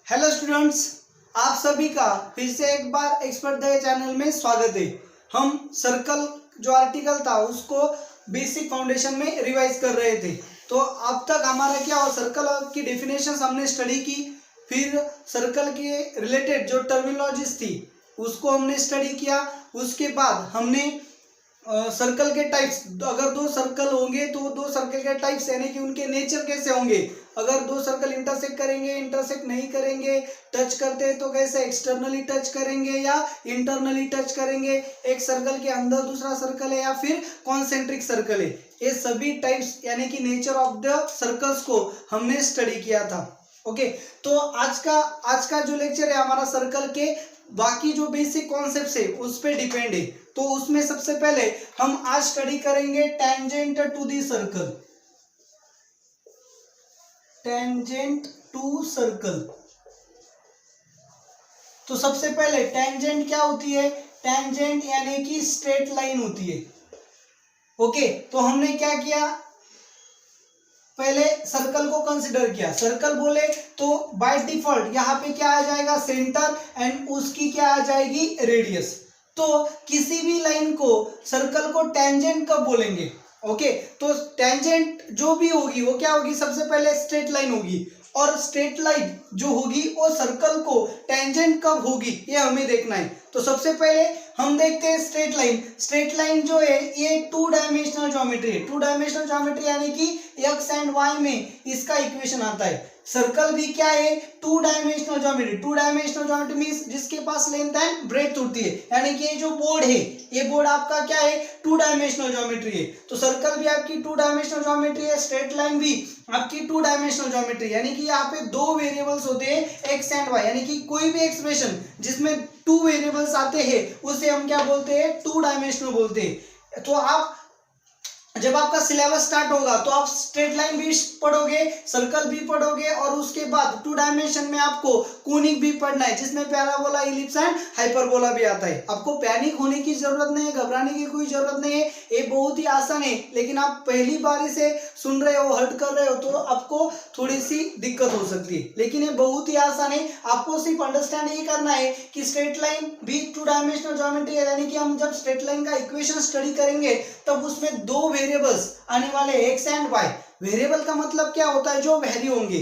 Hello students, आप सभी का फिर से एक बार एक्सपर्ट दे चैनल में स्वागत है। हम सर्कल जो आर्टिकल था उसको बेसिक फाउंडेशन में रिवाइज कर रहे थे। तो अब तक हमारा क्या हो, सर्कल की डेफिनेशंस हमने स्टडी की, फिर सर्कल के रिलेटेड जो टर्मिनोलॉजीज थी उसको हमने स्टडी किया। उसके बाद हमने सर्कल के टाइप्स, अगर दो सर्कल होंगे तो दो सर्कल के टाइप्स यानी कि उनके नेचर कैसे होंगे, अगर दो सर्कल इंटरसेक्ट करेंगे, इंटरसेक्ट नहीं करेंगे, टच करते हैं तो कैसे एक्सटर्नली टच करेंगे या इंटरनली टच करेंगे, एक सर्कल के अंदर दूसरा सर्कल है या फिर कॉन्सेंट्रिक सर्कल है, ये सभी टाइप्स यानी कि नेचर ऑफ द सर्कल्स को हमने स्टडी किया था। ओके, तो आज का जो लेक्चर है हमारा सर्कल के बाकी जो बेसिक कॉन्सेप्ट्स है उस पे डिपेंड है। तो उसमें सबसे पहले हम आज स्टडी करेंगे tangent to the circle. Tangent to circle, तो सबसे पहले टेंजेंट क्या होती है? टेंजेंट यानी कि स्ट्रेट लाइन होती है। ओके, तो हमने क्या किया, पहले सर्कल को कंसिडर किया। सर्कल बोले तो बाय डिफॉल्ट यहाँ पे क्या आ जाएगा, सेंटर, एंड उसकी क्या आ जाएगी, रेडियस। तो किसी भी लाइन को, सर्कल को टेंजेंट कब बोलेंगे? ओके, तो टेंजेंट जो भी होगी वो क्या होगी, सबसे पहले स्ट्रेट लाइन होगी, और स्ट्रेट लाइन जो होगी वो सर्कल को टेंजेंट कब होगी ये हमें देखना है। तो सबसे पहले हम देखते हैं स्ट्रेट लाइन। स्ट्रेट लाइन जो है ये टू डायमेंशनल ज्योमेट्री है। टू डायमेंशनल ज्योमेट्री यानी कि एक्स एंड वाई में इसका इक्वेशन आता है। सर्कल भी क्या है, two dimensional geometry. Two dimensional geometry means जिसके पास लेंथ एंड ब्रेड्थ होती है, यानी कि ये जो बोर्ड है, ये बोर्ड आपका क्या है, टू डायमेंशनल ज्योमेट्री है। तो सर्कल भी आपकी टू डायमेंशनल ज्योमेट्री है, स्ट्रेट लाइन भी आपकी टू डायमेंशनल ज्योमेट्री, यानी कि यहाँ पे दो वेरिएबल्स होते हैं, एक्स एंड वाई, यानी कि कोई भी एक्सप्रेशन जिसमें टू वेरिएबल्स आते हैं उसे हम क्या बोलते हैं, टू डायमेंशनल बोलते हैं। तो आप जब आपका सिलेबस स्टार्ट होगा तो आप स्ट्रेट लाइन भी पढ़ोगे, सर्कल भी पढ़ोगे, और उसके बाद टू डायमेंशन में आपको कोनिक भी पढ़ना है, जिसमें पैराबोला, इलिप्स एंड हाइपरबोला भी आता है। आपको पैनिक होने की जरूरत नहीं है, घबराने की कोई जरूरत नहीं है, ये बहुत ही आसान है। लेकिन आप पहली बार इसे सुन रहे हो, हर्ट कर रहे हो, तो आपको थोड़ी सी दिक्कत हो सकती है, लेकिन ये बहुत ही आसान है। आपको सिर्फ अंडरस्टैंड ये करना है कि स्ट्रेट लाइन भी टू डायमेंशनल ज्योमेट्री है, यानी कि हम जब स्ट्रेट लाइन का इक्वेशन स्टडी करेंगे तब उसमें दो वेरिएबल्स आने वाले, एक्स एंड वाई। वेरिएबल का मतलब क्या होता है, जो वैल्यू होंगे।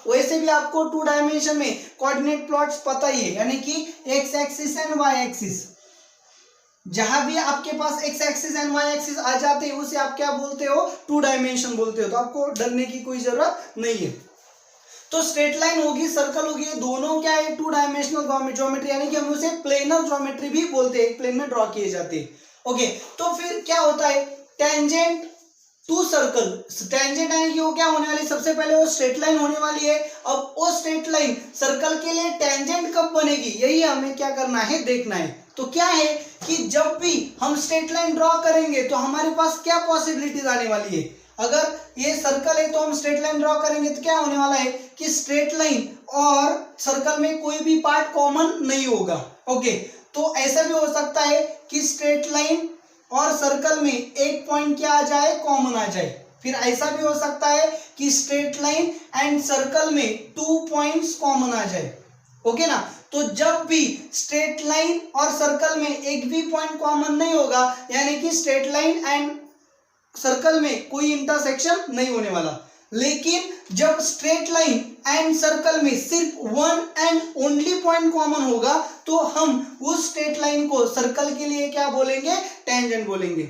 वैसे भी आपको टू डायमेंशन में कोऑर्डिनेट प्लॉट्स पता ही है, यानी कि X axis and Y axis. जहां भी आपके पास X axis and Y axis आ जाते हैं उसे आप क्या बोलते हो, टू डायमेंशन बोलते हो। तो आपको डरने की कोई जरूरत नहीं है। तो स्ट्रेट लाइन होगी, सर्कल होगी, दोनों क्या है, टू डायमेंशनल ज्योमेट्री, यानी कि हम उसे प्लेनर ज्योमेट्री भी बोलते हैं, प्लेन में ड्रॉ किए जाते हैं। ओके, तो फिर क्या होता है टेंजेंट टू सर्कल। टेंजेंट यानी कि वो क्या होने वाली, सबसे पहले वो स्ट्रेट लाइन होने वाली है। अब वो स्ट्रेट लाइन सर्कल के लिए टेंजेंट कब बनेगी, यही हमें क्या करना है, देखना है। तो क्या है कि जब भी हम स्ट्रेट लाइन ड्रॉ करेंगे तो हमारे पास क्या पॉसिबिलिटीज आने वाली है। अगर ये सर्कल है तो हम स्ट्रेट लाइन ड्रॉ करेंगे तो क्या होने वाला है कि स्ट्रेट लाइन और सर्कल में कोई भी पार्ट कॉमन नहीं होगा। ओके, तो ऐसा भी हो सकता है कि स्ट्रेट लाइन और सर्कल में एक पॉइंट क्या आ जाए, कॉमन आ जाए। फिर ऐसा भी हो सकता है कि स्ट्रेट लाइन एंड सर्कल में टू पॉइंट्स कॉमन आ जाए। ओके ना, तो जब भी स्ट्रेट लाइन और सर्कल में एक भी पॉइंट कॉमन नहीं होगा, यानी कि स्ट्रेट लाइन एंड सर्कल में कोई इंटरसेक्शन नहीं होने वाला। लेकिन जब स्ट्रेट लाइन एंड सर्कल में सिर्फ one and only point common होगा तो हम उस स्ट्रेट लाइन को सर्कल के लिए क्या बोलेंगे, टेंजेंट बोलेंगे।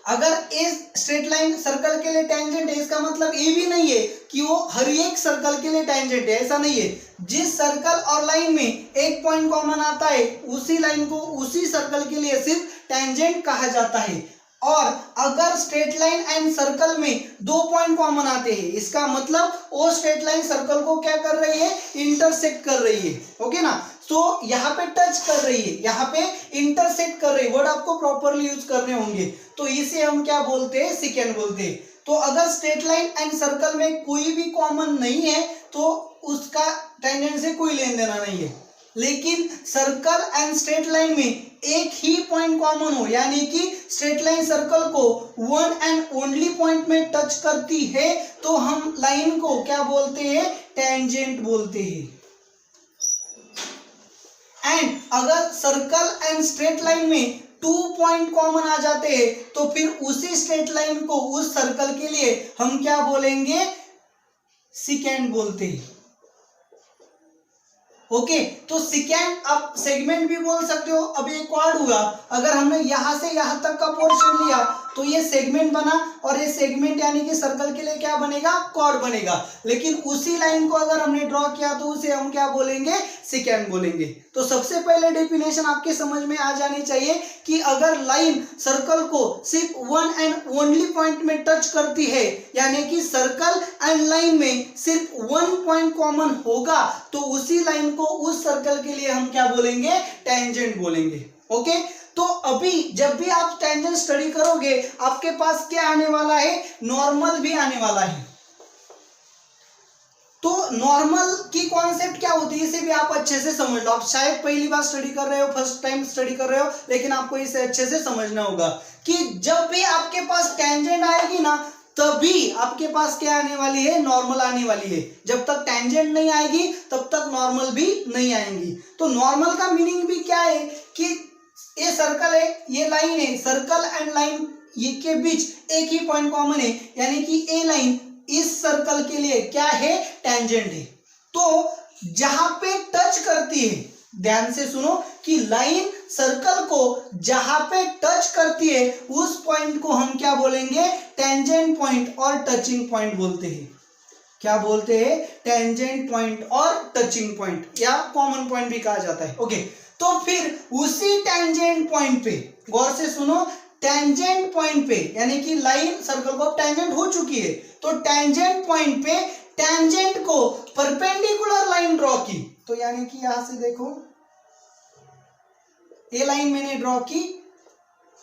अगर इस स्ट्रेट लाइन सर्कल के लिए टेंजेंट है, इसका मतलब ये भी नहीं है कि वो हर एक सर्कल के लिए टेंजेंट है, ऐसा नहीं है। जिस सर्कल और लाइन में एक पॉइंट कॉमन आता है उसी लाइन को, उसी सर्कल के लिए सिर्फ टेंजेंट कहा जाता है। और अगर स्ट्रेट लाइन एंड सर्कल में दो पॉइंट कॉमन आते हैं, इसका मतलब वो स्ट्रेट लाइन सर्कल को क्या कर रही है, इंटरसेक्ट कर रही है। ओके ना, तो यहाँ पे टच कर रही है, यहाँ पे इंटरसेक्ट कर रही है, वर्ड आपको प्रॉपरली यूज करने होंगे। तो इसे हम क्या बोलते हैं, सेकेंड बोलते हैं। तो अगर स्ट्रेट लाइन एंड सर्कल में कोई भी कॉमन नहीं है तो उसका टेंजेंट से कोई लेन देना नहीं है। लेकिन सर्कल एंड स्ट्रेट लाइन में एक ही पॉइंट कॉमन हो, यानी कि स्ट्रेट लाइन सर्कल को वन एंड ओनली पॉइंट में टच करती है, तो हम लाइन को क्या बोलते हैं, टेंजेंट बोलते हैं। एंड अगर सर्कल एंड स्ट्रेट लाइन में 2 पॉइंट कॉमन आ जाते हैं तो फिर उसी स्ट्रेट लाइन को उस सर्कल के लिए हम क्या बोलेंगे, सिकेंट बोलते हैं। ओके, तो सिकेंट आप सेगमेंट भी बोल सकते हो। अब एक क्वाड हुआ, अगर हमने यहां से यहां तक का पोर्शन लिया तो ये सेगमेंट बना, और ये सेगमेंट यानी कि सर्कल के लिए क्या बनेगा, कॉर्ड बनेगा। लेकिन उसी लाइन को अगर हमने ड्रॉ किया तो उसे हम क्या बोलेंगे, सिकेंट बोलेंगे। तो सबसे पहले डेफिनेशन आपके समझ में आ जानी चाहिए कि अगर लाइन सर्कल को सिर्फ वन एंड ओनली पॉइंट में टच करती है, यानी कि सर्कल एंड लाइन में सिर्फ 1 पॉइंट कॉमन होगा, तो उसी लाइन को उस सर्कल के लिए हम क्या बोलेंगे, टेंजेंट बोलेंगे। ओके, तो अभी जब भी आप टेंजेंट स्टडी करोगे आपके पास क्या आने वाला है, नॉर्मल भी आने वाला है। तो नॉर्मल की कॉन्सेप्ट क्या होती है इसे भी आप अच्छे से समझ लो। आप शायद पहली बार स्टडी कर रहे हो, फर्स्ट टाइम स्टडी कर रहे हो, लेकिन आपको इसे अच्छे से समझना होगा कि जब भी आपके पास टेंजेंट आएगी ना, तभी आपके पास क्या आने वाली है, नॉर्मल आने वाली है। जब तक टेंजेंट नहीं आएगी तब तक नॉर्मल भी नहीं आएंगी। तो नॉर्मल का मीनिंग भी क्या है कि ये सर्कल है, ये लाइन है, सर्कल एंड लाइन ये के बीच एक ही पॉइंट कॉमन है, यानी कि ए लाइन इस सर्कल के लिए क्या है, टेंजेंट है। तो जहां पे टच करती है, ध्यान से सुनो कि लाइन सर्कल को जहां पे टच करती है उस पॉइंट को हम क्या बोलेंगे, टेंजेंट पॉइंट और टचिंग पॉइंट बोलते हैं। क्या बोलते हैं, टेंजेंट पॉइंट और टचिंग पॉइंट, या कॉमन पॉइंट भी कहा जाता है। ओके, तो फिर उसी टेंजेंट पॉइंट पे, गौर से सुनो, टेंजेंट पॉइंट पे यानी कि लाइन सर्कल को टेंजेंट हो चुकी है, तो टेंजेंट पॉइंट पे टेंजेंट को परपेंडिकुलर लाइन ड्रॉ की। तो यानी कि यहां से देखो ये लाइन मैंने ड्रॉ की।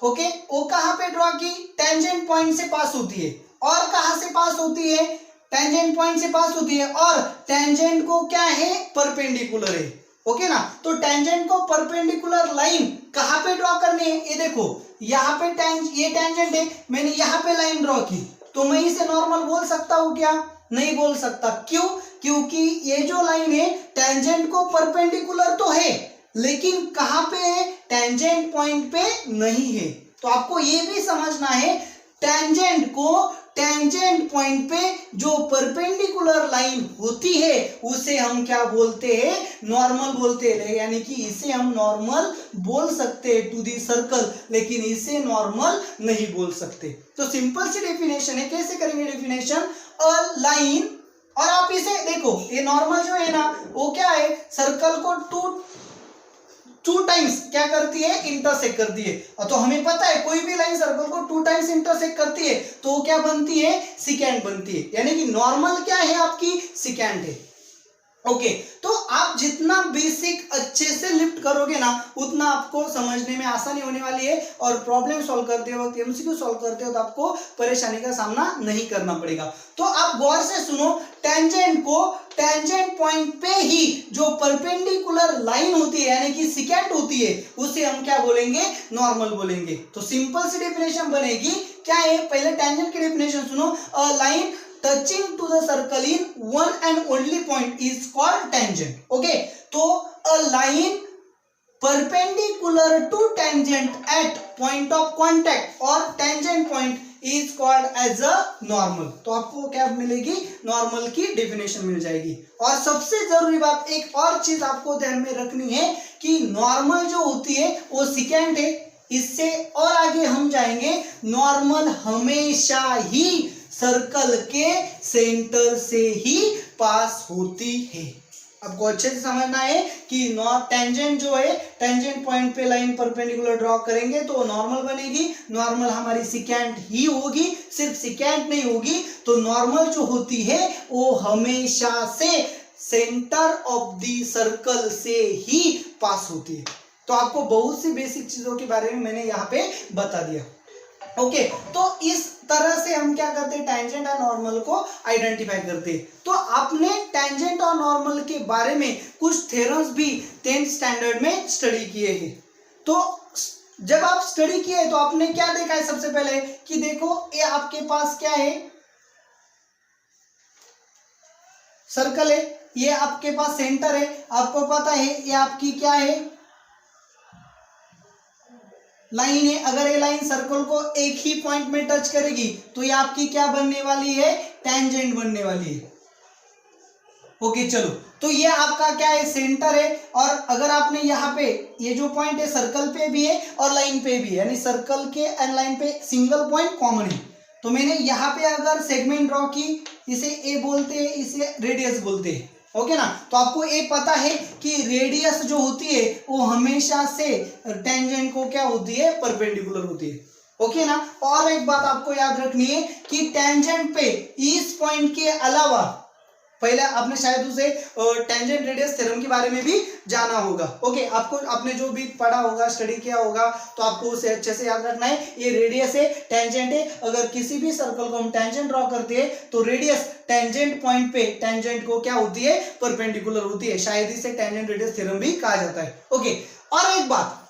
ओके, वो कहां पे ड्रॉ की, टेंजेंट पॉइंट से पास होती है। और कहां से पास होती है, टेंजेंट पॉइंट से पास होती है, और टेंजेंट को क्या है, परपेंडिकुलर है। ओके ना, तो टेंजेंट को परपेंडिकुलर लाइन कहां पे ड्रॉ करनी है, ये देखो यहाँ पे ये टेंजेंट है, मैंने यहाँ पे लाइन ड्रॉ की, तो मैं इसे नॉर्मल बोल सकता हूं क्या, नहीं बोल सकता। क्यों, क्योंकि ये जो लाइन है टेंजेंट को परपेंडिकुलर तो है, लेकिन कहां पे है, टेंजेंट पॉइंट पे नहीं है। तो आपको ये भी समझना है, टेंजेंट को टेंजेंट पॉइंट पे जो परपेंडिकुलर लाइन होती है उसे हम क्या बोलते हैं, नॉर्मल बोलते हैं। यानी कि इसे हम नॉर्मल बोल सकते हैं टू दी सर्कल, लेकिन इसे नॉर्मल नहीं बोल सकते। तो सिंपल सी डेफिनेशन है, कैसे करेंगे डेफिनेशन, अ लाइन, और आप इसे देखो, ये नॉर्मल जो है ना वो क्या है, सर्कल को टू टाइम्स क्या करती है, इंटरसेक्ट करती है। और तो हमें पता है कोई भी लाइन सर्कल को 2 टाइम्स इंटरसेक्ट करती है तो वो क्या बनती है, सिकेंट बनती है। यानी कि नॉर्मल क्या है आपकी, सिकेंट है। ओके, तो आप जितना बेसिक अच्छे से लिफ्ट करोगे ना उतना आपको समझने में आसानी होने वाली है, और प्रॉब्लम सॉल्व करते वक्त, एमसीक्यू सॉल्व करते वक्त आपको परेशानी का सामना नहीं करना पड़ेगा। तो आप गौर से सुनो, टेंजेंट को टेंजेंट पॉइंट पे ही जो परपेंडिकुलर लाइन होती है यानी कि सिकेंट होती है उसे हम क्या बोलेंगे, नॉर्मल बोलेंगे। तो सिंपल सी डेफिनेशन बनेगी, क्या है, पहले टेंजेंट की डेफिनेशन सुनो, a line touching to the circle in one and only point is called tangent. Okay, तो a line perpendicular to tangent at point of contact or tangent point is called as a normal. तो आपको क्या मिलेगी, normal की definition मिल जाएगी। और सबसे जरूरी बात, एक और चीज आपको ध्यान में रखनी है कि नॉर्मल जो होती है वो सिकेंट है। इससे और आगे हम जाएंगे, नॉर्मल हमेशा ही सर्कल के सेंटर से ही पास होती है। आपको अच्छे से समझना है कि टेंजेंट जो है, टेंजेंट पॉइंट पे लाइन परपेंडिकुलर ड्रॉ करेंगे तो नॉर्मल बनेगी। नॉर्मल हमारी सिकेंट ही होगी, सिर्फ सिकेंट नहीं होगी। तो नॉर्मल जो होती है वो हमेशा से सेंटर ऑफ द सर्कल से ही पास होती है। तो आपको बहुत सी बेसिक चीजों के बारे में मैंने यहाँ पे बता दिया। ओके, तो इस तरह से हम क्या करते हैं, टेंजेंट और नॉर्मल को आइडेंटिफाई करते हैं। तो आपने टेंजेंट और नॉर्मल के बारे में कुछ थ्योरम्स भी 10th स्टैंडर्ड में स्टडी किए हैं। तो जब आप स्टडी किए तो आपने क्या देखा है, सबसे पहले कि देखो ये आपके पास क्या है, सर्कल है, ये आपके पास सेंटर है, आपको पता है ये आपकी क्या है, लाइन है, अगर ये लाइन सर्कल को एक ही पॉइंट में टच करेगी तो ये आपकी क्या बनने वाली है, टेंजेंट बनने वाली है। ओके चलो, तो ये आपका क्या है, सेंटर है। और अगर आपने यहाँ पे ये जो पॉइंट है सर्कल पे भी है और लाइन पे भी है, यानी सर्कल के एंड लाइन पे सिंगल पॉइंट कॉमन है। तो मैंने यहाँ पे अगर सेगमेंट ड्रॉ की, इसे ए बोलते हैं, इसे रेडियस बोलते हैं। ओके ना, तो आपको ये पता है कि रेडियस जो होती है वो हमेशा से टेंजेंट को क्या होती है, परपेंडिकुलर होती है। ओके ना, और एक बात आपको याद रखनी है कि टेंजेंट पे इस पॉइंट के अलावा, पहले आपने शायद उसे टेंजेंट रेडियस थ्योरम के बारे में भी जाना होगा। ओके, आपको आपने जो भी पढ़ा होगा, स्टडी किया होगा, तो आपको उसे अच्छे से याद रखना है। ये रेडियस है, टेंजेंट है। अगर किसी भी सर्कल को हम टेंजेंट ड्रॉ करते हैं तो रेडियस टेंजेंट पॉइंट पे टेंजेंट को क्या होती है, परपेंडिकुलर होती है। शायद इसे टेंजेंट रेडियस थ्योरम भी कहा जाता है। ओके, और एक बात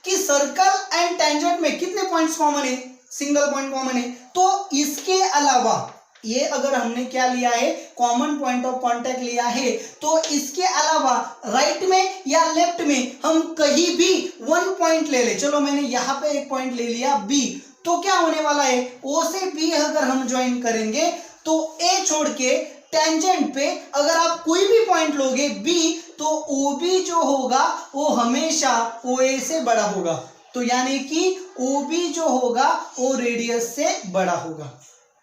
कि सर्कल एंड टेंजेंट में कितने पॉइंट्स कॉमन है, सिंगल पॉइंट कॉमन है। तो इसके अलावा ये अगर हमने क्या लिया है, कॉमन पॉइंट ऑफ कांटेक्ट लिया है, तो इसके अलावा राइट में या लेफ्ट में हम कहीं भी वन पॉइंट ले ले। चलो मैंने यहाँ पे एक पॉइंट ले लिया बी, तो क्या होने वाला है, ओ से बी अगर हम ज्वाइन करेंगे तो ए छोड़ के टेंजेंट पे अगर आप कोई भी पॉइंट लोगे बी, तो ओ बी जो होगा वो हमेशा ओ ए से बड़ा होगा। तो यानी कि ओ बी जो होगा वो रेडियस से बड़ा होगा।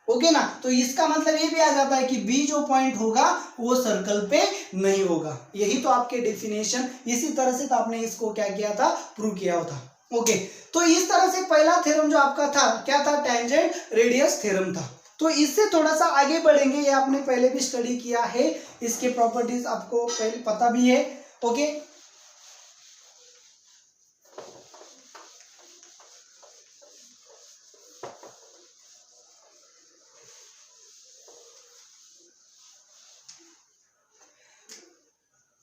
ओके ना, तो इसका मतलब ये भी आ जाता है कि बी जो पॉइंट होगा वो सर्कल पे नहीं होगा। यही तो आपके डेफिनेशन, इसी तरह से तो आपने इसको क्या किया था, प्रूव किया था। ओके, तो इस तरह से पहला थ्योरम जो आपका था क्या था, टेंजेंट रेडियस थ्योरम था। तो इससे थोड़ा सा आगे बढ़ेंगे, ये आपने पहले भी स्टडी किया है, इसके प्रॉपर्टीज आपको पहले पता भी है। ओके,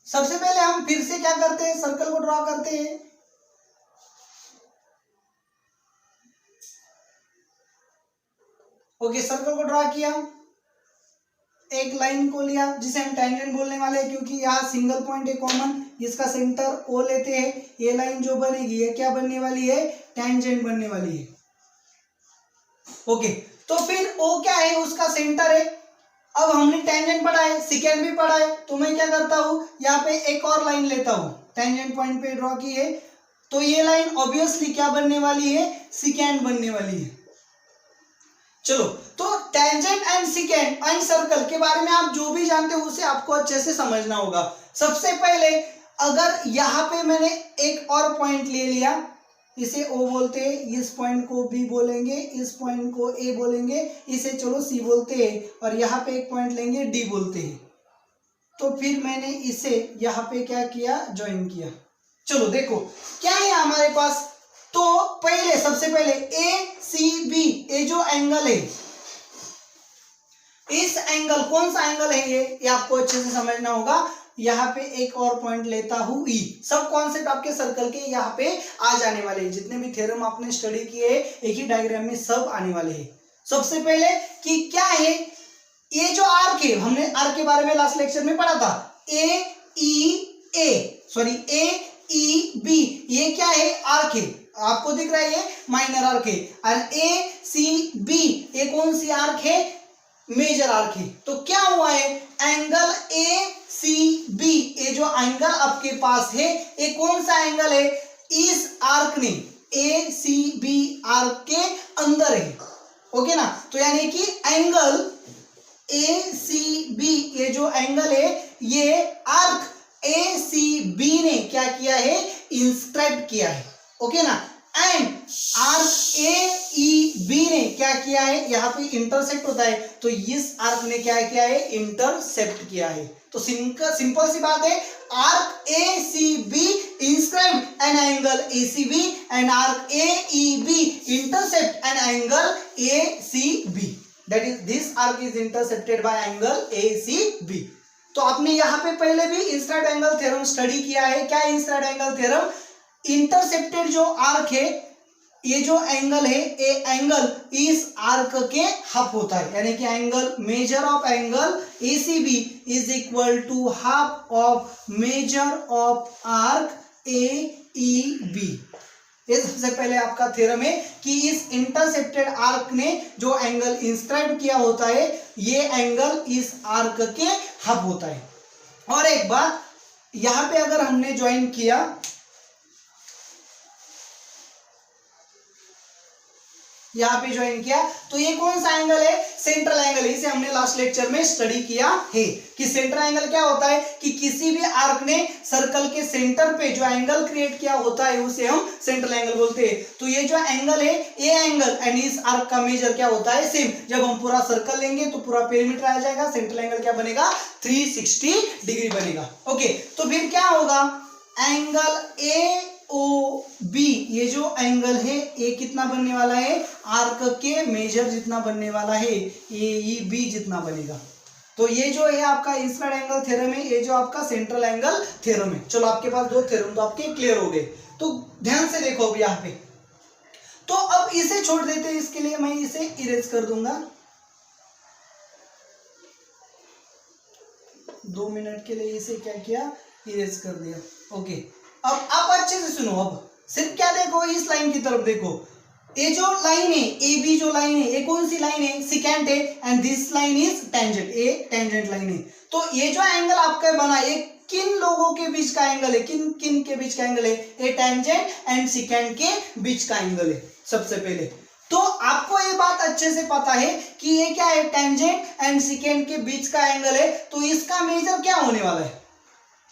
सबसे पहले हम फिर से क्या करते हैं, सर्कल को ड्रॉ करते हैं। ओके, सर्कल को ड्रॉ किया, एक लाइन को लिया जिसे हम टेंजेंट बोलने वाले हैं, क्योंकि यहाँ सिंगल पॉइंट है कॉमन, इसका सेंटर ओ लेते हैं। ये लाइन जो बनेगी ये क्या बनने वाली है, टेंजेंट बनने वाली है। ओके, तो फिर ओ क्या है, उसका सेंटर है। अब हमने टेंजेंट पढ़ा है, सेकेंड भी पढ़ा है, तो मैं क्या करता हूं, यहाँ पे एक और लाइन लेता हूं, टेंजेंट पॉइंट पे ड्रॉ की है, तो ये लाइन ऑब्वियसली क्या बनने वाली है, सेकेंड बनने वाली है। चलो, तो tangent and second and circle के बारे में आप जो भी जानते हो उसे आपको अच्छे से समझना होगा। सबसे पहले अगर यहाँ पे मैंने एक और पॉइंट ले लिया, इसे ओ बोलते हैं, इस पॉइंट को बी बोलेंगे, इस पॉइंट को ए बोलेंगे, इसे चलो सी बोलते हैं, और यहाँ पे एक पॉइंट लेंगे डी बोलते हैं। तो फिर मैंने इसे यहाँ पे क्या किया, ज्वाइन किया। चलो देखो क्या है हमारे पास, तो पहले सबसे पहले ए सी बी, ये जो एंगल है, इस एंगल, कौन सा एंगल है ये आपको अच्छे से समझना होगा। यहाँ पे एक और पॉइंट लेता हूं ई, सब कॉन्सेप्ट आपके सर्कल के यहाँ पे आ जाने वाले हैं। जितने भी थ्योरम आपने स्टडी किए एक ही डायग्राम में सब आने वाले हैं। सबसे पहले कि क्या है, ये जो आर्क है, हमने आर्क के बारे में लास्ट लेक्चर में पढ़ा था, ए ई बी, ये क्या है, आर्क है। आपको दिख रहा है ये माइनर आर्क है। और ए सी बी, ये कौन सी आर्क है, मेजर आर्क है। तो क्या हुआ है, एंगल ए सी बी, ये जो एंगल आपके पास है ये कौन सा एंगल है, इस आर्क ने ए सी बी आर्क के अंदर है। ओके ना, तो यानी कि एंगल ए सी बी, ये जो एंगल है ये आर्क ए सी बी ने क्या किया है, इंस्क्राइब किया है। ओके ना, and arc A E B ने क्या किया है, यहाँ पे इंटरसेक्ट होता है, तो इस आर्क ने क्या किया है, इंटरसेप्ट किया है। तो सिंपल सी बात है, arc A C B inscribe an angle A C B and arc A E B intercept an angle A C B, that is this arc is intercepted by angle A C B. तो आपने यहाँ पे पहले भी instead angle theorem study किया है। क्या instead angle theorem, intercepted जो आर्क है, ये जो एंगल है, ये एंगल इस आर्क के हाफ होता है, यानी कि angle, measure of angle ACB is equal to half of measure of arc A E B. ये सबसे पहले आपका थ्योरम है कि इस इंटरसेप्टेड आर्क ने जो एंगल इंस्क्राइब किया होता है ये एंगल इस आर्क के हाफ होता है। और एक बात यहां पे अगर हमने ज्वाइन किया, यहां पे ज्वाइन किया तो ये कौन सा एंगल है? Central angle. इसे हमने लास्ट लेक्चर में स्टडी किया है कि सेंट्रल एंगल क्या होता है कि किसी भी आर्क ने सर्कल के सेंटर पे जो एंगल क्रिएट किया होता है उसे हम सेंट्रल एंगल बोलते हैं। तो ये जो एंगल है ये एंगल एंड इस आर्क का मेजर क्या होता है? सेम। जब हम पूरा सर्कल लेंगे तो पूरा पेरीमीटर आ जाएगा, सेंट्रल एंगल क्या बनेगा? 360 डिग्री बनेगा। ओके, तो फिर क्या होगा? एंगल AOB, ये जो एंगल है ये कितना बनने वाला है? आर्क के मेजर जितना बनने वाला है, AEB जितना बनेगा। तो ये जो है आपका इंस्क्राइब्ड एंगल थ्योरम है, ये जो आपका सेंट्रल एंगल थ्योरम है। चलो आपके पास दो थ्योरम तो आपके क्लियर हो गए। तो ध्यान से देखो अब यहाँ पे, तो अब इसे छोड़ देते हैं, इसके लिए मैं इसे इरेज कर दूंगा 2 मिनट के लिए। इसे क्या किया? इरेज कर दिया। ओके, अब आप अच्छे से सुनो। अब सिर्फ क्या देखो, इस लाइन की तरफ देखो। ये जो लाइन है AB, जो लाइन है ये कौन सी लाइन है? सेकेंट है and this line is tangent, ये टेंजेंट लाइन है। तो ये जो एंगल आपका बना ये किन लोगों के बीच का एंगल है? किन किन के बीच का एंगल है? ये टेंजेंट एंड सेकेंट के बीच का एंगल है सबसे पहले। तो आपको ये बात अच्छे से पता है कि ये क्या है? टेंजेंट एंड सेकेंट के बीच का एंगल है। तो इसका मेजर क्या होने वाला है?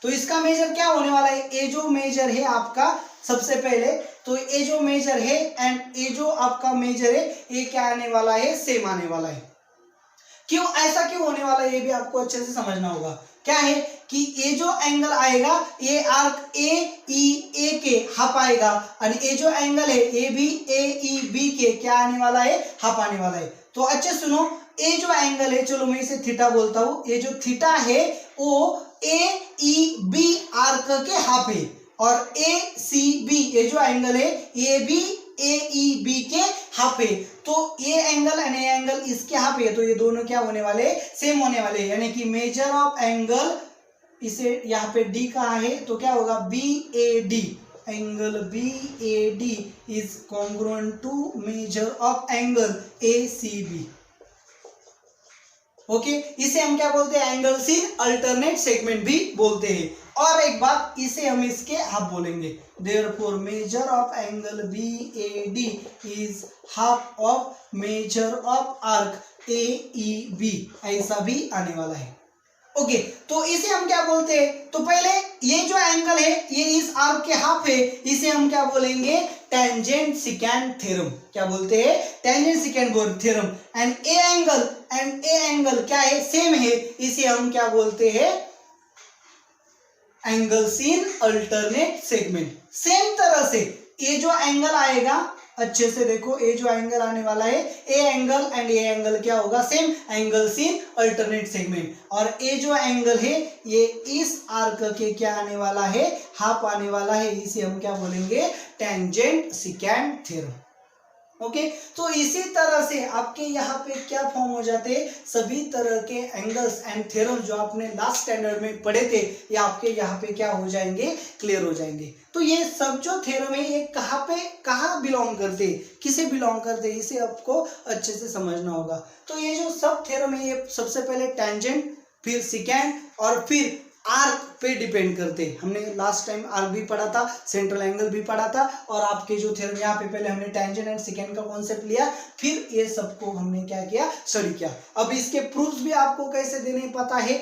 तो इसका मेजर क्या होने वाला है? ये जो मेजर है आपका सबसे पहले, तो ये जो मेजर है एंड ये जो आपका मेजर है ये क्या आने वाला है? सेम आने वाला है। क्यों? ऐसा क्यों होने वाला है ये भी आपको अच्छे से समझना होगा। क्या है कि ये जो एंगल आएगा ये आर्क AEA के हाफ आएगा और ये जो एंगल है ये भी AEB के क्या आने वाला है? हाफ आने वाला है। तो अच्छे सुनो, ये जो एंगल है, चलो मैं इसे थीटा बोलता हूं, ये जो थीटा है वो AEB आर्क के हाफ है और ACB ये जो एंगल है ये भी AEB के हाफ है। तो ये एंगल एंड ये एंगल इसके हाफ है, तो ये दोनों क्या होने वाले? सेम होने वाले। यानी कि मेजर ऑफ एंगल, इसे यहाँ पे D कहा है तो क्या होगा? BAD, angle BAD is congruent to measure of angle ACB। Okay, इसे हम क्या बोलते हैं? एंगल सी अल्टरनेट सेगमेंट भी बोलते हैं। और एक बात, इसे हम इसके हाफ बोलेंगे। Therefore major of angle BAD is half of measure of arc AEB, ऐसा भी आने वाला है। ओके, तो इसे हम क्या बोलते हैं? तो पहले ये जो एंगल है ये इस आर्क के हाफ है, इसे हम क्या बोलेंगे? Tangent secant theorem. क्या बोलते हैं? Tangent secant theorem. And a angle क्या है? सेम है, इसे हम क्या बोलते हैं? Angle in alternate segment. Same तरह से ये जो एंगल आएगा, अच्छे से देखो, ये जो एंगल आने वाला है ए एंगल एंड ये एंगल क्या होगा? Same, angle in alternate segment. और ये जो एंगल है ये इस आर्क के क्या आने वाला है? हाफ आने वाला है, इसे हम क्या बोलेंगे? Tangent secant theorem. ओके, तो इसी तरह से आपके यहाँ पे क्या फॉर्म हो जाते हैं? सभी तरह के एंगल्स एंड थ्योरम जो आपने लास्ट स्टैंडर्ड में पढ़े थे ये आपके यहाँ पे क्या हो जाएंगे? क्लियर हो जाएंगे। तो ये सब जो थ्योरम है ये कहाँ बिलोंग करते, किसे बिलोंग करते, इसे आपको अच्छे से समझना होगा। तो ये जो सब थ्योरम है ये सबसे पहले टेंजेंट, फिर सेकेंड और फिर आर्क पे डिपेंड करते हैं। हमने लास्ट टाइम आर्क भी पढ़ा था, सेंट्रल एंगल भी पढ़ा था, और आपके जो थ्योरम यहाँ पे पहले हमने टेंजेंट एंड सेकेंड का कॉन्सेप्ट लिया, फिर ये सबको हमने क्या किया? स्टडी किया। अब इसके प्रूफ्स भी आपको कैसे देने पता है,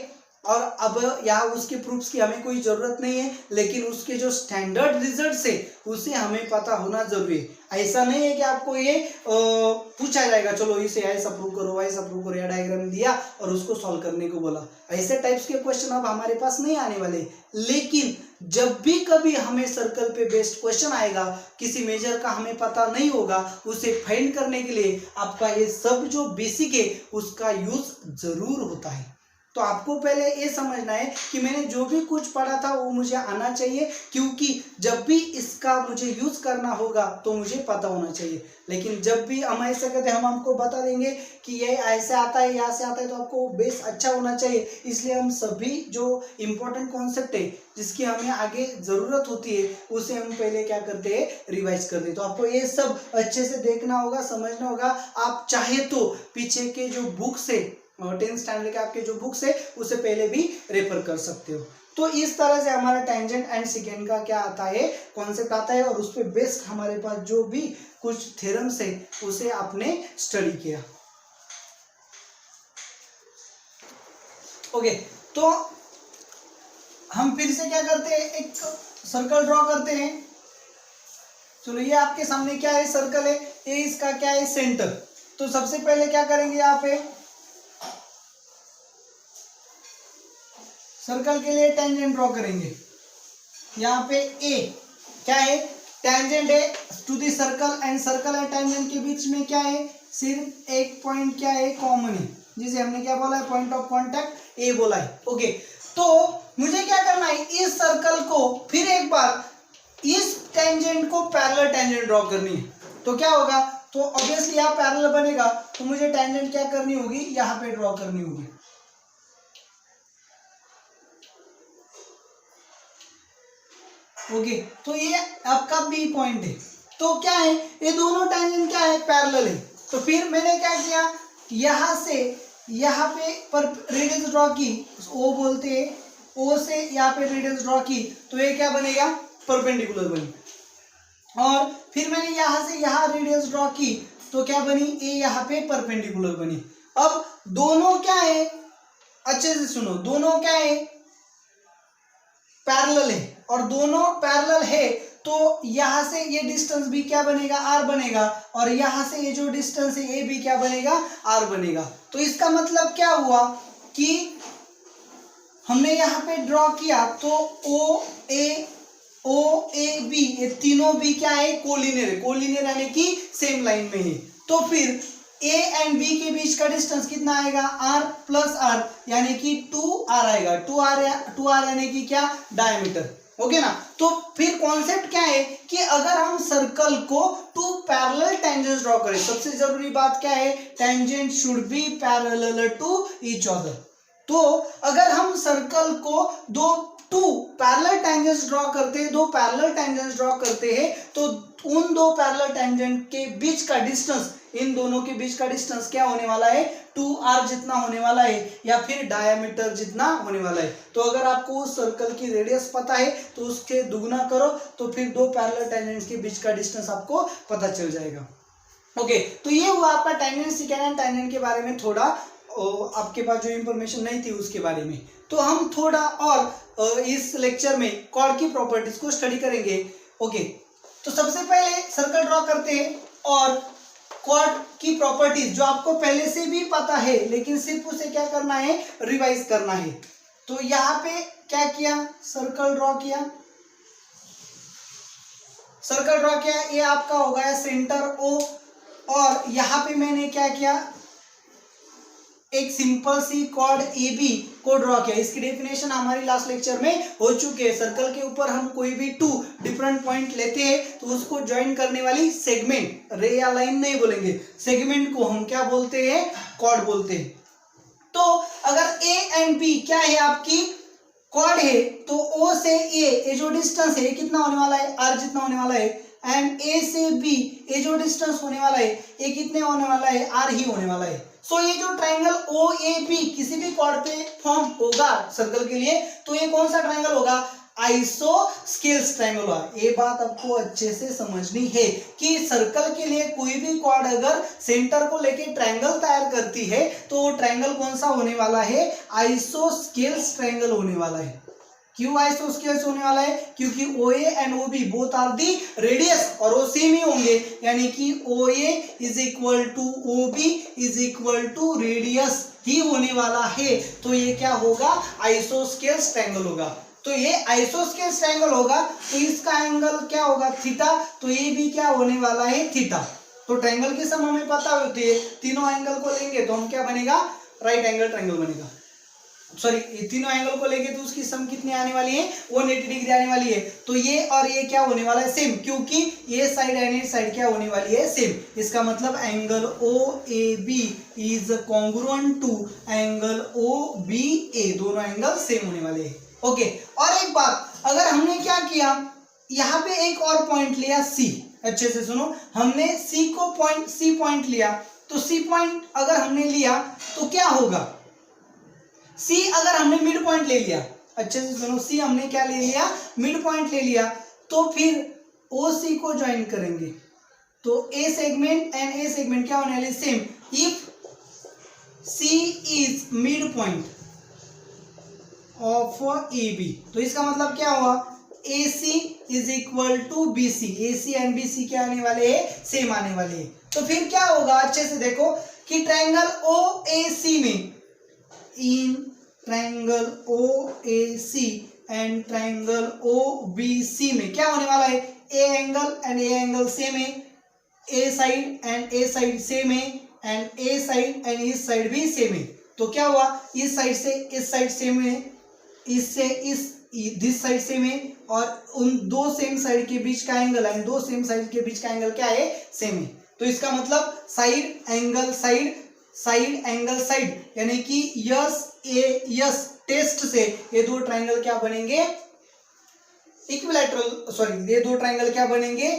और अब यहाँ उसके प्रूफ्स की हमें कोई जरूरत नहीं है, लेकिन उसके जो स्टैंडर्ड रिजल्ट्स है उसे हमें पता होना जरूरी है। ऐसा नहीं है कि आपको ये पूछा जाएगा चलो इसे ऐसा प्रूव करो, ऐसा प्रूव करो, या डायग्राम दिया और उसको सॉल्व करने को बोला। ऐसे टाइप्स के क्वेश्चन अब हमारे पास नहीं आने वाले। लेकिन जब भी कभी हमें सर्कल पे बेस्ड क्वेश्चन आएगा, किसी मेजर का हमें पता नहीं होगा, उसे फाइंड करने के लिए आपका ये सब जो बेसिक है उसका यूज जरूर होता है। तो आपको पहले ये समझना है कि मैंने जो भी कुछ पढ़ा था वो मुझे आना चाहिए, क्योंकि जब भी इसका मुझे यूज करना होगा तो मुझे पता होना चाहिए। लेकिन जब भी हम ऐसा कहते हैं, हम आपको बता देंगे कि ये ऐसे आता है, यहाँ से आता है, तो आपको बेस अच्छा होना चाहिए। इसलिए हम सभी जो इम्पोर्टेंट कॉन्सेप्ट है जिसकी हमें आगे जरूरत होती है उसे हम पहले क्या करते हैं, रिवाइज करते हैं। तो आपको ये सब अच्छे से देखना होगा, समझना होगा। आप चाहे तो पीछे के जो बुक्स है और 10th स्टैंडर्ड के आपके जो बुक्स है उसे पहले भी रेफर कर सकते हो। तो इस तरह से हमारा टेंजेंट एंड सेकेंड का क्या आता है, कॉन्सेप्ट आता है, और उस पर बेस्ड हमारे पास जो भी कुछ थ्योरम्स है उसे आपने स्टडी किया। ओके, तो हम फिर से क्या करते हैं, एक सर्कल ड्रॉ करते हैं। चलो, ये आपके सामने क्या है, सर्कल है, ये इसका क्या है, सेंटर। तो सबसे पहले क्या करेंगे, यहाँ पे सर्कल के लिए टेंजेंट ड्रॉ करेंगे। यहाँ पे ए क्या है, टेंजेंट है to the circle, and circle and tangent के बीच में क्या है, सिर्फ एक पॉइंट क्या है, कॉमन है, जिसे हमने क्या बोला है, पॉइंट ऑफ कांटेक्ट ए बोला है। ओके, तो मुझे क्या करना है, इस सर्कल को फिर एक बार इस टेंजेंट को पैरेलल टेंजेंट ड्रॉ करनी है। तो क्या होगा, तो ऑब्वियसली यहाँ पैरेलल बनेगा, तो मुझे टेंजेंट क्या करनी होगी, यहाँ पे ड्रॉ करनी होगी। ओके, तो ये आपका बी पॉइंट है। तो क्या है, ये दोनों टेंजेंट क्या है, पैरेलल है। तो फिर मैंने क्या किया, यहां से यहाँ पे पर रेडियस ड्रॉ की, ओ बोलते हैं, ओ से यहाँ पे रेडियस ड्रॉ की, तो ये क्या बनेगा, परपेंडिकुलर बनी। और फिर मैंने यहां से यहाँ रेडियस ड्रॉ की, तो क्या बनी, ए यहाँ पे परपेंडिकुलर बनी। अब दोनों क्या है, अच्छे से सुनो, दोनों क्या है, पैरेलल है, और दोनों पैरेलल है, तो यहां से ये डिस्टेंस भी क्या बनेगा, आर बनेगा, और यहां से ये जो डिस्टेंस है ये भी क्या बनेगा, आर बनेगा। तो इसका मतलब क्या हुआ कि हमने यहाँ पे ड्रॉ किया, तो ओ ए बी, ये तीनों भी क्या है, कोलिनियर है। कोलिनियर यानी कि सेम लाइन में है। तो फिर ए एंड बी के बीच का डिस्टेंस कितना आएगा, आर प्लस आर, यानी कि 2r आएगा। 2r यानी कि क्या, डायमीटर। ओके ना। तो फिर कॉन्सेप्ट क्या है कि अगर हम सर्कल को टू पैरेलल टेंजेंट्स ड्रॉ करें, सबसे जरूरी बात क्या है, tangent should be parallel to each other. तो अगर हम सर्कल को टू पैरेलल टेंजेंट्स ड्रॉ करते हैं, दो पैरेलल टेंजेंट्स ड्रॉ करते हैं, तो उन दो पैरेलल टेंजेंट के बीच का डिस्टेंस, इन दोनों के बीच का डिस्टेंस क्या होने वाला है, 2r जितना होने वाला है, या फिर डायमीटर जितना होने वाला है। तो अगर आपको उस सर्कल की रेडियस पता है तो उसके दुगना करो, तो फिर दो पैरेलल टेंजेंट्स के बीच का डिस्टेंस आपको पता चल जाएगा। ओके, तो ये हुआ आपका टेंजेंट सेकेंड टेंजेंट के बारे में थोड़ा आपके पास जो इंफॉर्मेशन नहीं थी उसके बारे में। तो हम थोड़ा और इस लेक्चर में कॉर्ड की प्रॉपर्टीज को स्टडी करेंगे। ओके, तो सबसे पहले सर्कल ड्रॉ करते हैं, और कॉर्ड की प्रॉपर्टीज जो आपको पहले से भी पता है, लेकिन सिर्फ उसे क्या करना है, रिवाइज करना है। तो यहाँ पे क्या किया, सर्कल ड्रॉ किया, ये आपका हो गया सेंटर O, और यहाँ पे मैंने क्या किया, एक सिंपल सी कॉर्ड AB को ड्रॉ किया। इसकी डेफिनेशन हमारी लास्ट लेक्चर में हो चुकी है। सर्कल के ऊपर हम कोई भी टू डिफरेंट पॉइंट लेते हैं तो उसको ज्वाइन करने वाली सेगमेंट, रे या लाइन नहीं बोलेंगे, सेगमेंट को हम क्या बोलते हैं, कॉर्ड बोलते हैं। तो अगर A एंड B क्या है, आपकी कॉर्ड है, तो O से A ये जो डिस्टेंस है कितना होने वाला है, r जितना होने वाला है, एंड A से B ये जो डिस्टेंस होने वाला है ये कितने होने वाला है, r ही होने वाला है। सो ये जो ट्रायंगल OAP किसी भी कॉर्ड पे फॉर्म होगा सर्कल के लिए, तो ये कौन सा ट्रायंगल होगा, आइसोस्केल्स ट्रायंगल होगा। ये बात आपको अच्छे से समझनी है कि सर्कल के लिए कोई भी कॉर्ड अगर सेंटर को लेके ट्रायंगल तैयार करती है तो वो ट्रायंगल कौन सा होने वाला है, आइसोस्केल्स ट्रायंगल होने वाला है। क्यों आइसोस्केल्स होने वाला है, क्योंकि OA and OB both are the radius, और वो सेम ही होंगे, यानी कि OA is equal to OB is equal to radius ही होने वाला है। तो ये क्या होगा, आइसोस्केल्स ट्रायंगल होगा। तो ये आइसोस्केल्स ट्रायंगल होगा, तो इसका एंगल क्या होगा, थीटा, तो ये भी क्या होने वाला है, थीटा। तो ट्रायंगल की सम हमें पता होती है, तीनों एंगल को लेंगे तो हम क्या बनेगा, राइट एंगल ट्रायंगल बनेगा। सॉरी तीनों एंगल को लेके तो उसकी सम कितनी आने वाली है 180 डिग्री आने वाली है। तो ये और ये क्या होने वाला है सेम, क्योंकि ये साइड एंड ये साइड क्या होने वाली है सेम। इसका मतलब angle OAB is congruent to angle OBA, दोनों एंगल सेम होने वाले हैं। ओके, और एक बात, अगर हमने क्या किया यहाँ पे एक और पॉइंट लिया C, अच्छे से सुनो, हमने C पॉइंट लिया, तो C पॉइंट अगर हमने लिया तो क्या होगा, C अगर हमने मिड पॉइंट ले लिया, अच्छे से सुनो, C हमने क्या ले लिया मिड पॉइंट ले लिया, तो फिर OC को ज्वाइन करेंगे तो A segment and A segment क्या होने वाले same. If C is mid point of AB, तो इसका मतलब क्या हुआ AC is equal to BC, AC and BC क्या आने वाले हैं सेम आने वाले हैं। तो फिर क्या होगा, अच्छे से देखो कि ट्रायंगल OAC में, in triangle OAC and triangle OBC में क्या होने वाला है, A angle and A angle same है, A side and A side same है, एंड A साइड एंड इस साइड भी सेम है। तो क्या हुआ, इस साइड से इस साइड सेम है, इससे दिस साइड सेम है, और उन दो सेम साइड के बीच का एंगल है, दो सेम साइड के बीच का एंगल क्या है सेम है। तो इसका मतलब side angle side, side angle side, यानी कि यस टेस्ट से ये दो ट्रायंगल क्या बनेंगे इक्विलैटरल, सॉरी ये दो ट्रायंगल क्या बनेंगे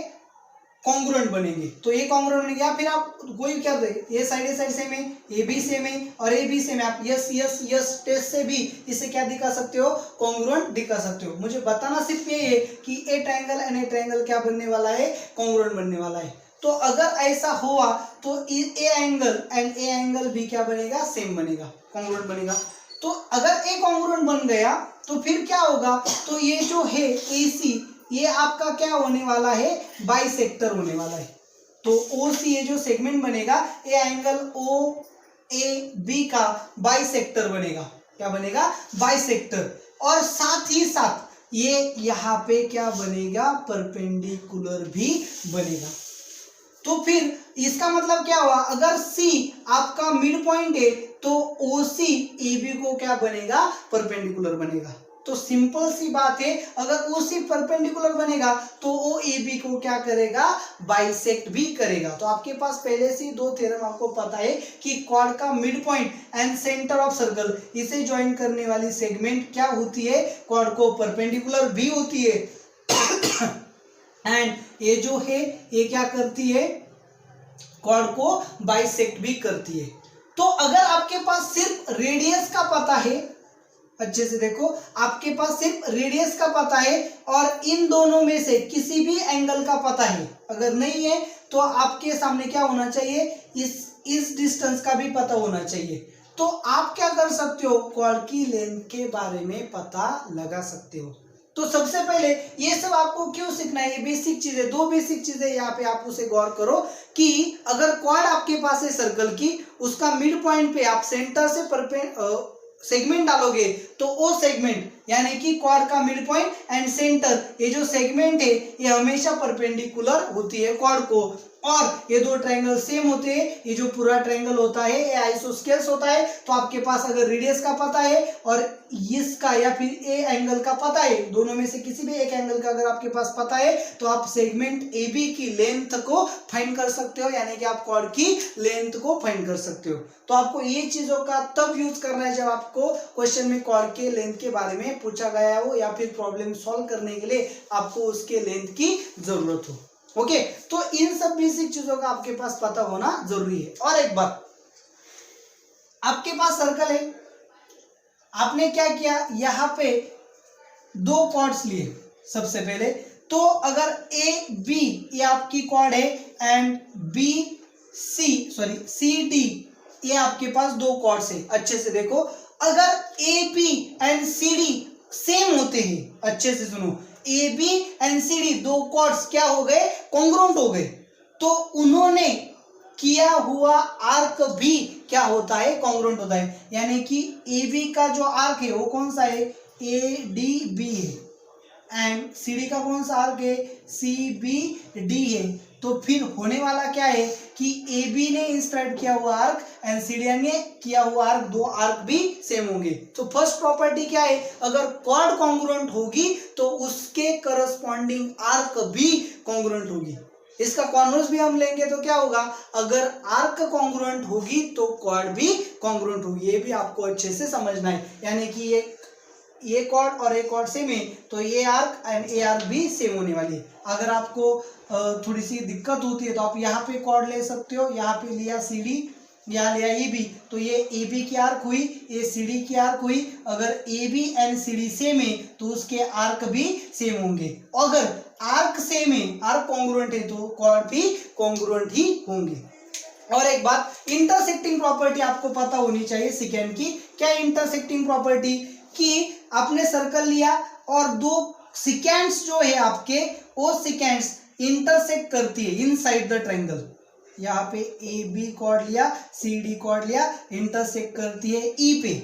कॉन्ग्रुएंट बनेंगे। तो ये कॉन्ग्रुएंट बनेंगे, या फिर आप कोई क्या दे, ये साइड सेम है, ये भी सेम है और ये भी सेम है, आप यस टेस्ट से भी इसे क्या दिखा सकते हो कॉन्ग्रुएंट दिखा सकते हो। मुझे बताना सिर्फ ये है कि ए ट्रायंगल एंड ए ट्रायंगल क्या बनने वाला है कॉन्ग्रुएंट बनने वाला है। तो अगर ऐसा हुआ तो ए एंगल एंड ए एंगल भी क्या बनेगा सेम बनेगा, कॉन्ग्रुएंट बनेगा। तो अगर ए कॉन्ग्रुएंट बन गया तो फिर क्या होगा, तो ये जो है AC ये आपका क्या होने वाला है बाइसेक्टर होने वाला है। तो OC ये जो सेगमेंट बनेगा ए एंगल OAB का बाइसेक्टर बनेगा, क्या बनेगा बाइसेक्टर, और साथ ही साथ ये यहाँ पे क्या बनेगा परपेंडिकुलर भी बनेगा। तो फिर इसका मतलब क्या हुआ, अगर C आपका मिड पॉइंट है तो OC AB को क्या बनेगा परपेंडिकुलर बनेगा। तो सिंपल सी बात है, अगर OC परपेंडिकुलर बनेगा तो OAB को क्या करेगा बाइसेक्ट भी करेगा। तो आपके पास पहले से दो थ्योरम आपको पता है कि क्वाड का mid point and centre of circle, इसे ज्वाइन करने वाली सेगमेंट क्या होती है क्वाड को परपेंडिकुलर भी होती है एंड ये जो है ये क्या करती है क्वाड को बाइसेक्ट भी करती है। तो अगर आपके पास सिर्फ रेडियस का पता है, अच्छे से देखो, आपके पास सिर्फ रेडियस का पता है और इन दोनों में से किसी भी एंगल का पता है, अगर नहीं है तो आपके सामने क्या होना चाहिए इस डिस्टेंस का भी पता होना चाहिए। तो आप क्या कर सकते हो क्वाड की लेंथ के बारे में पता लगा सकते हो। तो सबसे पहले ये सब आपको क्यों सीखना है, ये बेसिक चीजें, दो बेसिक चीजें यहाँ पे आप उसे गौर करो कि अगर क्वाड आपके पास है सर्कल की, उसका मिड पॉइंट पे आप सेंटर से सेगमेंट डालोगे तो वो सेगमेंट यानी कि क्वाड का मिड पॉइंट एंड सेंटर, ये जो सेगमेंट है ये हमेशा परपेंडिकुलर होती है क्वाड को, और ये दो ट्रायंगल सेम होते हैं। ये जो पूरा ट्रायंगल होता है ये आइसोस्केल्स होता है। तो आपके पास अगर रेडियस का पता है और इसका या फिर ए एंगल का पता है, दोनों में से किसी भी एक एंगल का अगर आपके पास पता है तो आप सेगमेंट AB की लेंथ को फाइंड कर सकते हो, यानी कि आप क्वाड की लेंथ को फाइंड कर सकते हो। तो आपको ये चीजों का तब यूज करना है जब आपको क्वेश्चन में क्वाड के लेंथ के बारे में पूछा गया हो या फिर प्रॉब्लम सॉल्व करने के लिए आपको उसके लेंथ की जरूरत हो। ओके, तो इन सब बेसिक चीजों का आपके पास पता होना जरूरी है। और एक बात, आपके पास सर्कल है, आपने क्या किया यहाँ पे दो कॉर्ड्स लिए सबसे पहले। तो अगर AB ये आपकी कॉर्ड है एंड CD ये आपके पास दो कॉर्ड्स है। अच्छे से देखो, अगर AB एंड CD सेम होते हैं, अच्छे से सुनो, AB एंड CD दो कॉर्ड्स क्या हो गए कॉन्ग्रुएंट हो गए, तो उन्होंने किया हुआ आर्क भी क्या होता है कॉन्ग्रुएंट होता है। यानी कि AB का जो आर्क है वो कौन सा है ADB है एंड CD का कौन सा आर्क है CBD है। तो तो फिर होने वाला क्या है कि ए बी ने इंस्क्राइब किया हुआ आर्क एंड सी डी ने किया हुआ आर्क, दो आर्क भी सेम होंगे। तो फर्स्ट प्रॉपर्टी क्या है, अगर कॉर्ड कॉन्ग्रुएंट होगी तो उसके करस्पॉन्डिंग आर्क भी कॉन्ग्रुएंट होगी। इसका कॉन्वर्स भी हम लेंगे तो क्या होगा, अगर आर्क कॉन्ग्रुएंट होगी तो कॉर्ड भी कॉन्ग्रुएंट होगी। ये भी आपको अच्छे से समझना है, यानी कि ये कॉर्ड और ये कॉर्ड सेम है तो ये आर्क एंड ये आर्क भी सेम होने वाली है। अगर आपको थोड़ी सी दिक्कत होती है तो आप यहाँ पे कॉर्ड ले सकते हो, यहाँ पे लिया सी डी, यहाँ लिया ए बी, तो ये ए बी की आर्क हुई, ये सी डी की आर्क हुई। अगर A B and C D same है तो उसके आर्क भी सेम होंगे। अगर आर्क सेम है, आर्क कॉन्ग्रुएंट है तो कॉर्ड भी कॉन्ग्रुएंट ही होंगे। और एक बात, इंटरसेक्टिंग प्रॉपर्टी आपको पता होनी चाहिए सेकेंड की। क्या इंटरसेक्टिंग प्रॉपर्टी, कि आपने सर्कल लिया और दो सिकेंड्स जो है आपके, वो सिकेंड्स इंटरसेक्ट करती है इनसाइड द ट्रायंगल। यहाँ पे ए बी कॉर्ड लिया, सी डी कॉर्ड लिया, इंटरसेक्ट करती है ई पे।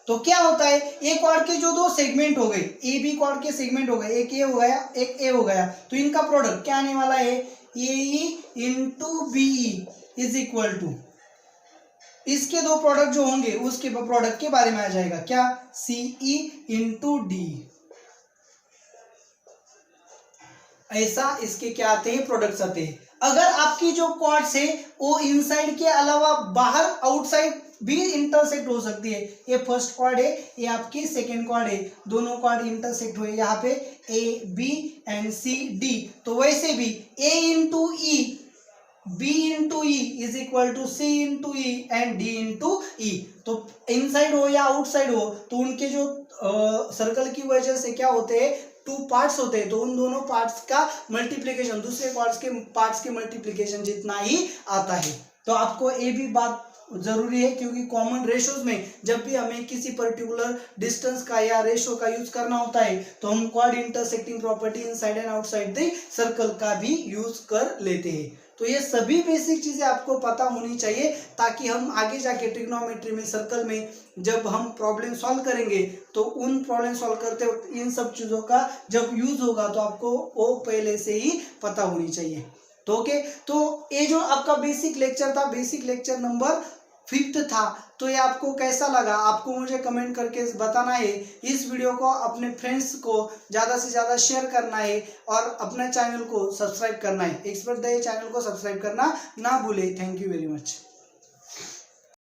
तो क्या होता है, ए कॉर्ड के जो दो सेगमेंट हो गए, ए बी कॉर्ड के सेगमेंट हो गए, एक ए हो गया एक ए हो गया, तो इनका प्रोडक्ट क्या आने वाला है, A E into B E is equal to, इसके दो प्रोडक्ट जो होंगे उसके प्रोडक्ट के बारे में आ जाएगा क्या, सी ई इंटू डी। ऐसा इसके क्या आते हैं, प्रोडक्ट्स आते हैं। अगर आपकी जो कॉर्ड्स है वो इनसाइड के अलावा बाहर आउटसाइड भी इंटरसेक्ट हो सकती है। ये फर्स्ट कॉर्ड है, ये आपकी सेकेंड कॉर्ड है, दोनों कॉर्ड इंटरसेक्ट हुए यहाँ पे A B and C D. तो वैसे भी A into E, B into E is equal to C into E and D into E. तो इनसाइड हो या आउटसाइड हो तो उनके जो सर्कल की वजह से क्या होते हैं, टू पार्ट्स होते हैं, तो उन दोनों पार्ट्स का मल्टीप्लिकेशन दूसरे पार्ट्स के मल्टीप्लिकेशन जितना ही आता है। तो आपको ये भी बात जरूरी है, क्योंकि कॉमन रेशोज में जब भी हमें किसी पर्टिकुलर डिस्टेंस का या रेशो का यूज करना होता है तो हम chord intersecting property inside and outside the circle का भी यूज कर लेते हैं। तो ये सभी बेसिक चीजें आपको पता होनी चाहिए, ताकि हम आगे जाके ट्रिग्नोमेट्री में सर्कल में जब हम प्रॉब्लम सॉल्व करेंगे तो उन प्रॉब्लम सॉल्व करते वक्त इन सब चीजों का जब यूज होगा तो आपको वो पहले से ही पता होनी चाहिए। तो ओके, तो ये जो आपका बेसिक लेक्चर था, बेसिक लेक्चर नंबर 5 था, तो ये आपको कैसा लगा आपको मुझे कमेंट करके बताना है। इस वीडियो को अपने फ्रेंड्स को ज़्यादा से ज़्यादा शेयर करना है और अपने चैनल को सब्सक्राइब करना है। एक्सपर्ट द चैनल को सब्सक्राइब करना ना भूले। Thank you very much.